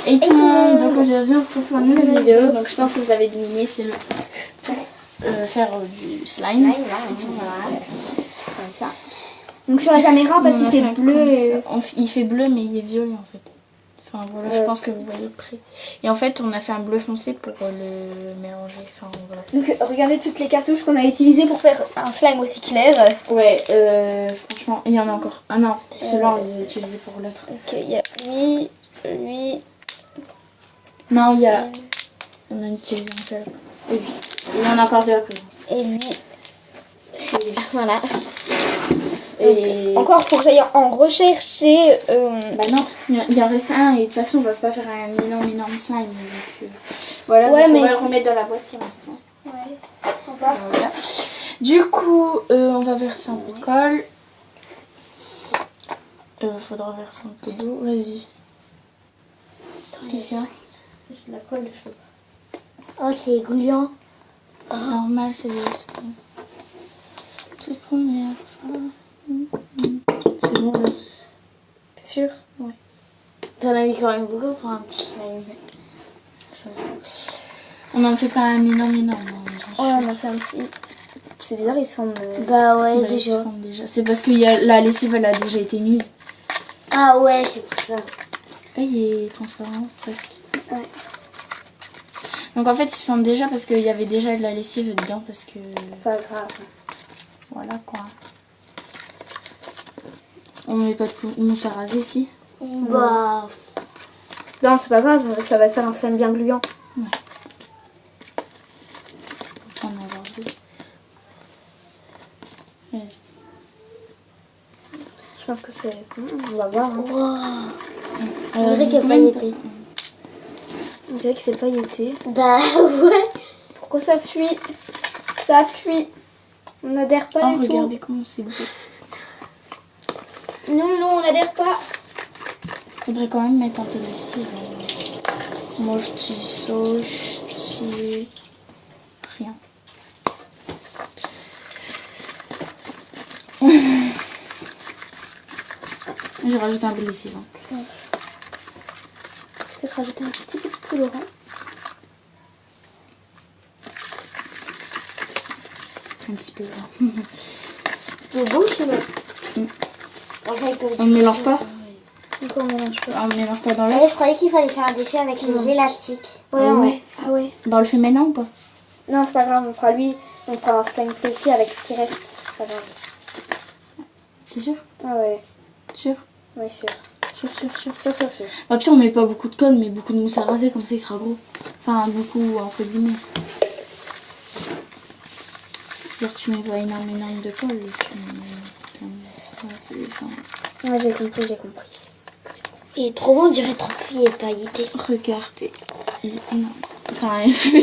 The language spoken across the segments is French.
Et tout le monde, donc aujourd'hui on se trouve pour une nouvelle vidéo. Donc je pense que vous avez deviné, c'est pour faire du slime. Voilà. Comme ça. Donc sur la caméra en fait il fait bleu et... Il fait bleu mais il est violet en fait. Enfin voilà, je pense que vous voyez de près. Et en fait on a fait un bleu foncé pour le mélanger. Enfin voilà. Donc regardez toutes les cartouches qu'on a utilisées pour faire un slime aussi clair. Ouais, franchement, il y en a encore. Ah non, ceux-là on les a utilisés pour l'autre. Ok, il y a lui... Non, il y a... On a utilisé un seul. Et lui. Il y en a encore deux après. Et lui. Voilà. Et... Donc, encore, faut que j'aille en rechercher. Bah non, il en reste un et de toute façon on va pas faire un énorme slime. Donc, voilà, ouais, donc mais on va le remettre dans la boîte pour l'instant. Ouais, on va. Voilà. Du coup, on va verser un peu de colle. Faudra verser un peu d'eau. Vas-y. Qu'est-ce qu'il y a? Je la colle, je sais pas. Oh, c'est gluant. C'est normal, c'est bon. Toute première fois. C'est bon là. T'es sûr? Ouais. T'en as mis quand même beaucoup pour un petit slime. On n'en fait pas un énorme. Oh, on a fait un petit. C'est bizarre, ils sont. Bah ouais, Bah, déjà. déjà. C'est parce que la lessive elle a déjà été mise. Ah ouais, c'est pour ça. Ah, il est transparent presque. Ouais. Donc en fait il se forme déjà parce qu'il y avait déjà de la lessive dedans parce que... Pas grave. Voilà quoi. On met pas de mousse à raser ici. Bah. Non, c'est pas grave, ça va faire un slime bien gluant. Ouais. Autant en avoir deux. Vas-y. Je pense que c'est. On va voir. Hein. Wow. On dirait qu'il y a pailleté. On dirait que c'est pailleté. Bah ouais. Pourquoi ça fuit? Ça fuit. On n'adhère pas du tout. Regardez comment c'est beau. Non, on n'adhère pas. Faudrait quand même mettre un peu de lessive. Moi je dis ça, je dis rien. J'ai rajouté un peu de lessive. Hein. Ouais. Peut-être rajouter un petit peu de colorant. Un petit peu. De beau, c'est bon. On ne mélange pas? Encore on mélange pas. On ne mélange pas dans l'eau? Ouais, je croyais qu'il fallait faire un déchet avec les élastiques. Ouais. Ah ouais. Bah on le fait maintenant ou pas? Non, c'est pas grave, on fera un slime précis avec ce qui reste. C'est pas grave. C'est sûr? Ah ouais. Sûr? Oui, sûr. Sûr. Au pire on met pas beaucoup de colle mais beaucoup de mousse à raser comme ça il sera gros. Enfin beaucoup entre guillemets. Genre tu mets pas énorme de colle, tu mets mousse à raser, enfin... Ouais, j'ai compris. Il est trop bon, on dirait trop qu'il est pailleté. Regardez. Il est énorme. Enfin, il fait...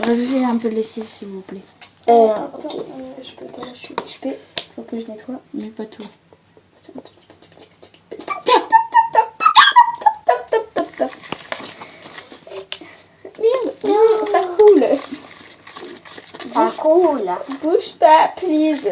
Rajoutez un peu de lessive s'il vous plaît. Ok. Je peux pas lâcher un petit peu. Faut que je nettoie. Mais pas tout. Un tout petit peu. Top. Merde, non, ça coule. Ah, cool. Bouge pas, please.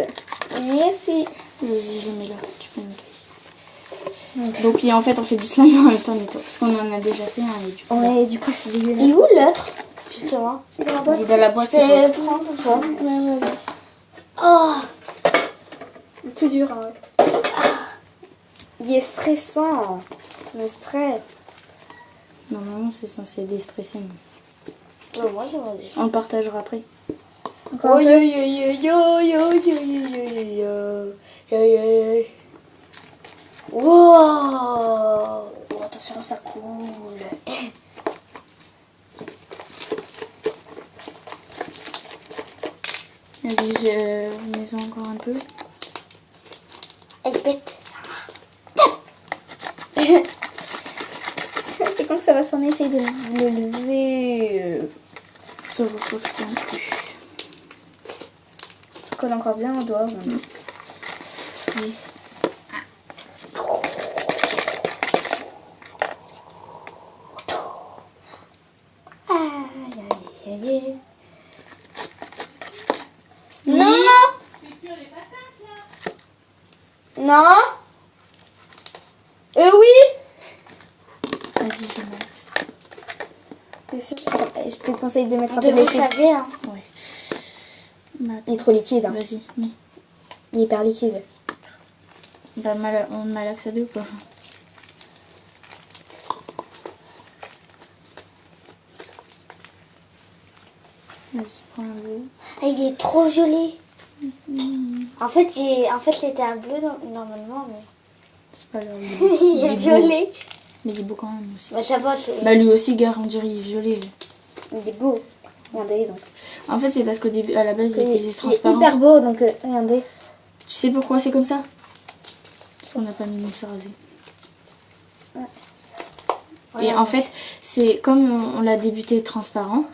Merci. Vas-y, je mets là. Tu peux me... Donc en fait on fait du slime en même temps nettoie. Parce qu'on en a déjà fait un et du coup... Ouais, du coup c'est dégueulasse. Il est où l'autre? Justement. Il est dans la boîte, Tu c'est peux bon. le prendre comme ça? Ouais, vas-y. Oh. C'est tout dur, hein, ouais. Il est stressant. Le stress. Normalement c'est censé déstresser. Bah, moi, ça m'a dit. On le partagera après. Encore un peu. Wow. Oh, attention, ça coule. Vas-y, je mets encore un peu. Elle pète. C'est quand que ça va se former? Essaye de le lever. Ça vous faut faire un peu. Ça colle encore bien au doigt. Oui. Non. Non. te conseille de mettre On un peu de devrait lessive. laver, hein. Ouais. Bah, Il est trop liquide. Hein. vas-y. Oui. Il est hyper liquide. Bah, on malaxe à deux ou pas? Vas-y, prends un bout. Ah, il est trop joli. En fait, il était un bleu normalement, mais C'est pas grave. il est beau. violet. Mais il est beau quand même aussi. Bah, ça va, c'est... Bah, lui aussi, gare, on dirait il est violet. Il est beau. Regardez donc. En fait, c'est parce qu'au début, à la base, il Il était est transparent. hyper beau, donc regardez. Tu sais pourquoi c'est comme ça? Parce qu'on n'a pas mis mousse à raser. Et en fait, c'est comme on l'a débuté transparent,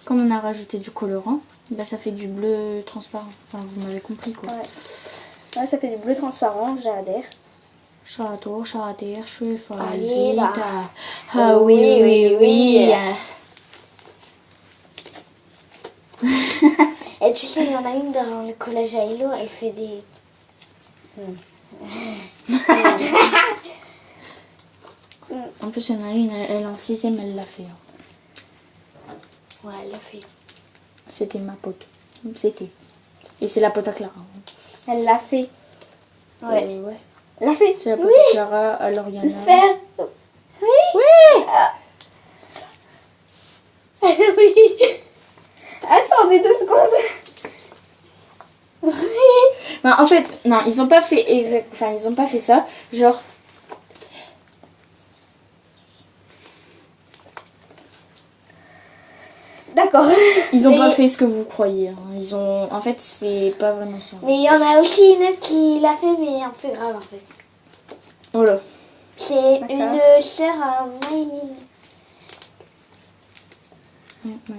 comme on a rajouté du colorant, bah ça fait du bleu transparent. Enfin, vous m'avez compris quoi. Ouais. Ouais, ça fait du bleu transparent, j'adhère. Château, château, cheval, Allez, là. Ah oui, oui, oui. Et tu sais, il y en a une dans le collège à Ilo, elle fait des... En plus, il y en a une, elle en 6ème, elle l'a fait. Ouais, elle l'a fait. C'était ma pote. C'était. Et c'est la pote à Clara. Elle l'a fait. Ouais. Ouais. Elle l'a fait. C'est la pote à Clara, alors il y en a... Faire. Oui. Oui. Oui. Attendez 2 secondes. Non, en fait, non, ils ont pas fait exact... Enfin, ils ont pas fait ça. Genre... D'accord. Ils ont Mais- pas fait ce que vous croyez. Hein. Ils ont... En fait, c'est pas vraiment ça. Mais il y en a aussi une qui l'a fait, mais un peu grave en fait. Voilà. C'est D'accord. une sœur à Maïline. Ouais, ouais.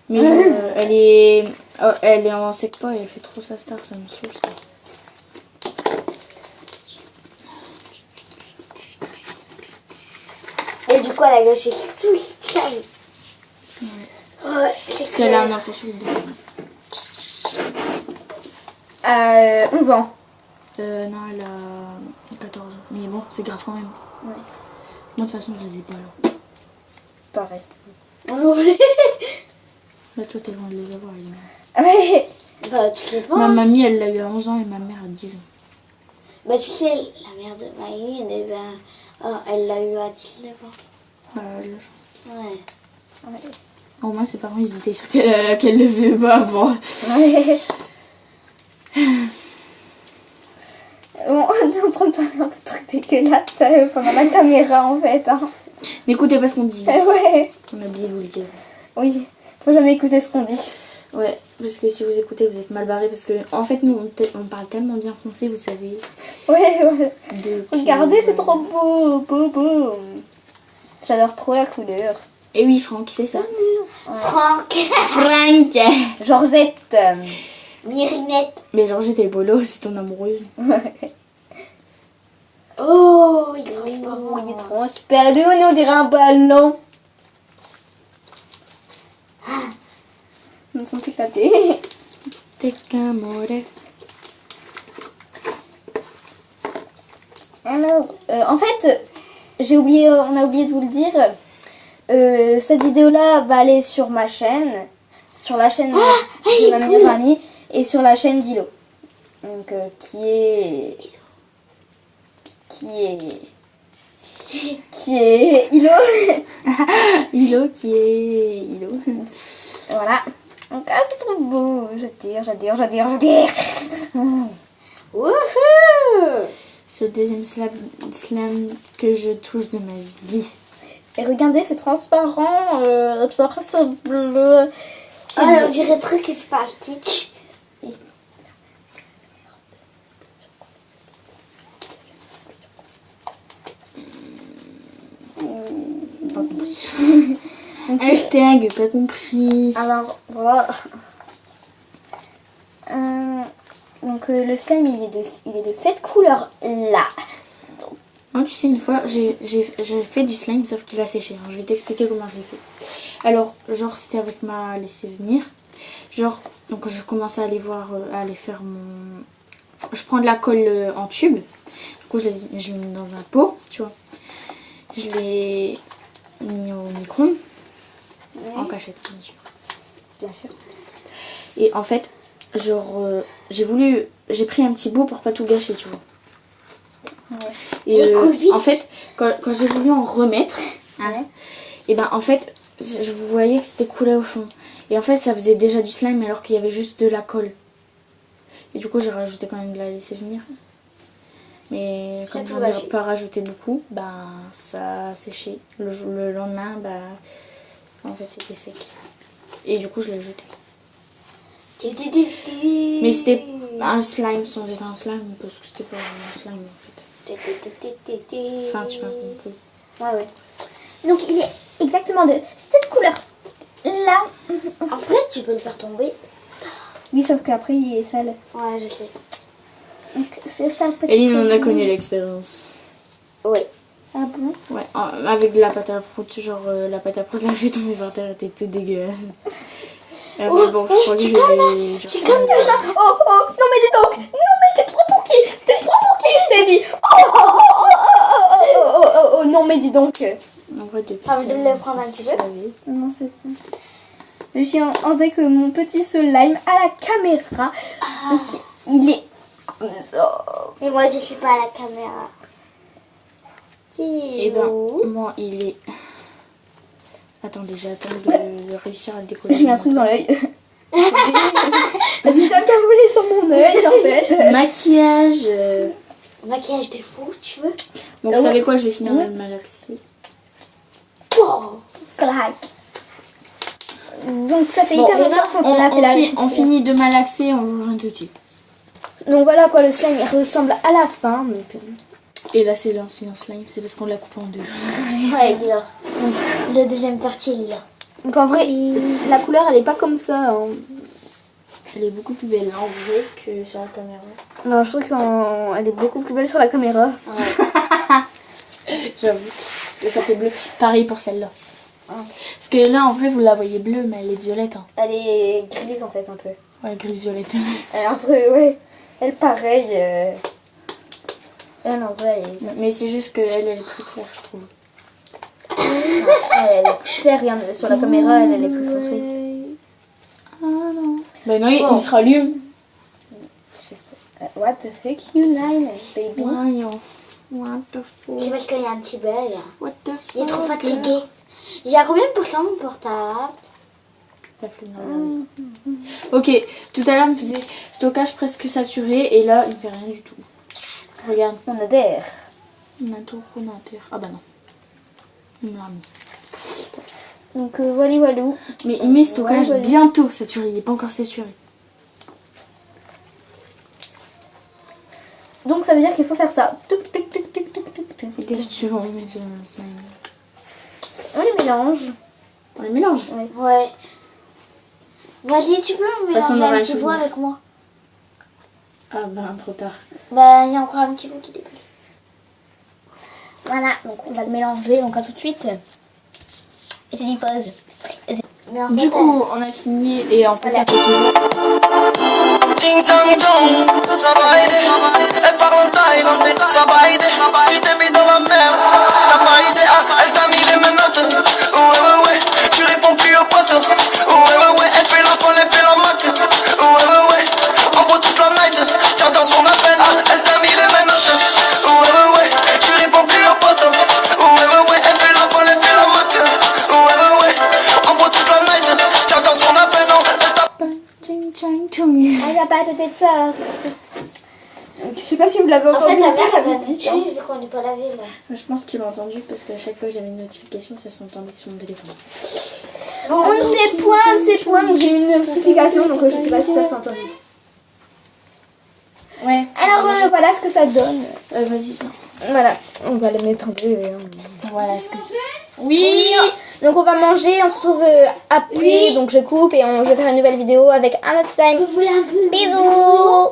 Mais elle est en sec pas et elle fait trop sa star, ça me saoule ça. Et du coup, à la gauche, c'est tout calme. Ouais, Parce qu'elle a un enfant sur le bout. 11 ans. Non, elle a 14 ans. Mais bon, c'est grave quand même. Ouais. Moi, de toute façon, je les ai pas alors. Pareil. Là, toi, t'es loin de les avoir, les Ouais. Bah, tu sais pas. Ma mamie, elle l'a eu à 11 ans et ma mère à 10 ans. Bah, tu sais, la mère de Maïline, eh ben, elle l'a eu à 19 ans. Ouais. Au moins, ses parents, ils étaient sûrs qu'elle le veut pas avant. Ouais. Bon, on est en train de parler un peu de trucs dégueulasses pendant la caméra en fait. Hein. N'écoutez pas ce qu'on dit. Ouais. On a oublié de vous le dire. Oui, faut jamais écouter ce qu'on dit. Ouais, parce que si vous écoutez, vous êtes mal barré. Parce que, en fait, nous, on parle tellement bien français, vous savez. Ouais. Depuis... Regardez, c'est trop beau, beau. J'adore trop la couleur. Et oui, Franck, c'est ça. Franck, Franck. Georgette. Mirinette. Mais genre, j'étais le bolo, c'est ton amoureuse. Oh, il est transparent. Oui, il est transparent, on dirait un ballon. Ils me sont éclatés. T'es qu'un amore. Alors, en fait, on a oublié de vous le dire. Cette vidéo-là va aller sur ma chaîne, sur la chaîne de ma meilleure amie et sur la chaîne d'Ilo. Donc, qui est Ilo. Ilo qui est Ilo. Voilà. Donc, c'est trop beau. J'adore. Wouhou! C'est le deuxième slam que je touche de ma vie. Et regardez, c'est transparent. Et puis après, c'est bleu. C'est Ah, bleu. on dirait trop que c'est plastique. Pas compris. Hashtag pas compris. Alors, voilà. Donc, le slime, il est de cette couleur-là. Moi, tu sais, une fois, j'ai fait du slime, sauf qu'il a séché. Hein. Je vais t'expliquer comment je l'ai fait. Alors, genre, c'était avec ma laissée venir. Genre, donc je commençais à aller voir, à aller faire mon... Je prends de la colle en tube. Du coup, je le mets dans un pot, tu vois. je l'ai mis au micro-ondes. En cachette, bien sûr. Bien sûr. Et en fait, genre, j'ai pris un petit bout pour pas tout gâcher, tu vois. Ouais. Et coule vite. en fait, quand j'ai voulu en remettre, Ouais. et ben en fait, je voyais que c'était coulé au fond. Et en fait, ça faisait déjà du slime alors qu'il y avait juste de la colle. Et du coup, j'ai rajouté quand même de la laisser venir. Mais comme tout j'en ai gâché. pas rajouté beaucoup, bah ça a séché. Le lendemain, bah en fait c'était sec. Et du coup je l'ai jeté. Mais c'était un slime sans être un slime parce que c'était pas un slime en fait. Enfin tu m'as compris. Ouais. Donc il est exactement de cette couleur là. En fait, tu peux le faire tomber. Oui, sauf qu'après il est sale. Ouais, je sais. Donc c'est ça le petit. Eline en a problème. connu l'expérience. Oui. Ah bon? Ouais, avec de la pâte à prout, genre la pâte à prout, la fait tomber par terre, elle était toute dégueulasse. Et après, bon, je crois que je vais... Tu calmes Oh, oh, non mais dis donc. Non mais tu te prends pour qui? Tu te prends pour qui, je t'ai dit? Oh, non mais dis donc. En vrai, depuis T'as envie de le prendre un petit peu? Non, c'est bon. Je suis avec mon petit slime à la caméra. Donc, il est comme ça. Et moi, je suis pas à la caméra. Et ben, moi, il est... Attendez, j'attends de réussir à le décoller. J'ai mis un truc dans l'œil. J'ai mis un volé sur mon œil en fait. Maquillage. Maquillage de fou, tu veux? Bon, vous savez quoi, je vais finir de malaxer. Oh. Clac. Donc ça fait Bon, hyper longtemps qu'on a fait la... on finit de malaxer, on vous rejoint tout de suite. Donc voilà quoi, le slime il ressemble à la fin. Donc... Et là, c'est l'ancien slime, c'est parce qu'on l'a coupé en deux. Ouais, là. La deuxième partie, là. Donc en vrai, la couleur elle est pas comme ça. Hein. Elle est beaucoup plus belle en vrai que sur la caméra. Non, je trouve qu'elle est beaucoup plus belle sur la caméra. J'avoue, parce que ça fait bleu. Pareil pour celle-là. Parce que là, en vrai, vous la voyez bleue, mais elle est violette. Hein. Elle est grise en fait un peu. Ouais, grise-violette. Elle est entre... Ouais. Elle pareil. Elle en vrai elle est... Mais c'est juste qu'elle est plus claire, je trouve. Elle est plus claire, regarde, sur la caméra elle est plus foncée. Ah non. Ben non, il se rallume. What the fuck you nine baby. Voyons. What the fuck. C'est parce qu'il y a un petit bug. What the fuck. Il est trop fatigué. Il y a combien de pourcents mon portable? La flemme dans la vie. Ok, tout à l'heure, il me faisait stockage presque saturé et là, il ne fait rien du tout. Regarde. On adhère. On a tout ordinateur. Ah bah non. Il me l'a mis. Donc walou. Mais il met stockage Ouais, bientôt saturé. Il n'est pas encore saturé. Donc ça veut dire qu'il faut faire ça. Tuk, tuk, tuk, tuk, tuk, tuk, tuk. Et qu'est-ce que tu veux en mettre dans le slime? On les mélange. On les mélange. Ouais. Vas-y, tu peux me Parce qu'on mélanger aura un un petit bout souvenir. avec moi? Ah bah trop tard. Ben, il y a encore un petit bout qui dépasse. Voilà, donc on va le mélanger. Donc à tout de suite. Et je dis pause. Mais en fait, Du coup, on a fini et en fait, ça fait toujours. Ting tang tong, ça va aider. Elle parle en thaïlandais, ça va aider. Tu t'es mis dans la merde, ça va aider. Ah, elle t'a mis les menottes. Ouais, tu réponds plus aux potes. Ouais, elle fait la folle, elle fait la mac. Ouais, en beau toute la night. Tiens dans son appel, ah, elle t'a mis les menottes. Ouais, tu réponds plus aux potes. Ouais, elle fait la folle, elle fait la mac. Ouais, en beau toute la night. Tiens dans son appel, non, elle t'a Ah, la pâte était ça. Je sais pas si vous l'avez en fait, entendu ta ou mère, pas elle la va nous musique. tuer vu qu'on n'est pas lavé là. Je pense qu'ils l'ont entendu parce qu'à chaque fois que j'avais une notification, ça s'entendait sur mon téléphone. On ne sait point, donc j'ai eu une notification, donc je sais pas si ça s'est entendu. Ouais. Alors voilà ce que ça donne. Vas-y, viens. Voilà, on va les mettre en deux. Voilà ce que c'est. Oui. Donc on va manger, on se retrouve après, donc je coupe et je vais faire une nouvelle vidéo avec un autre slime. Vous voulez un peu? Bisous.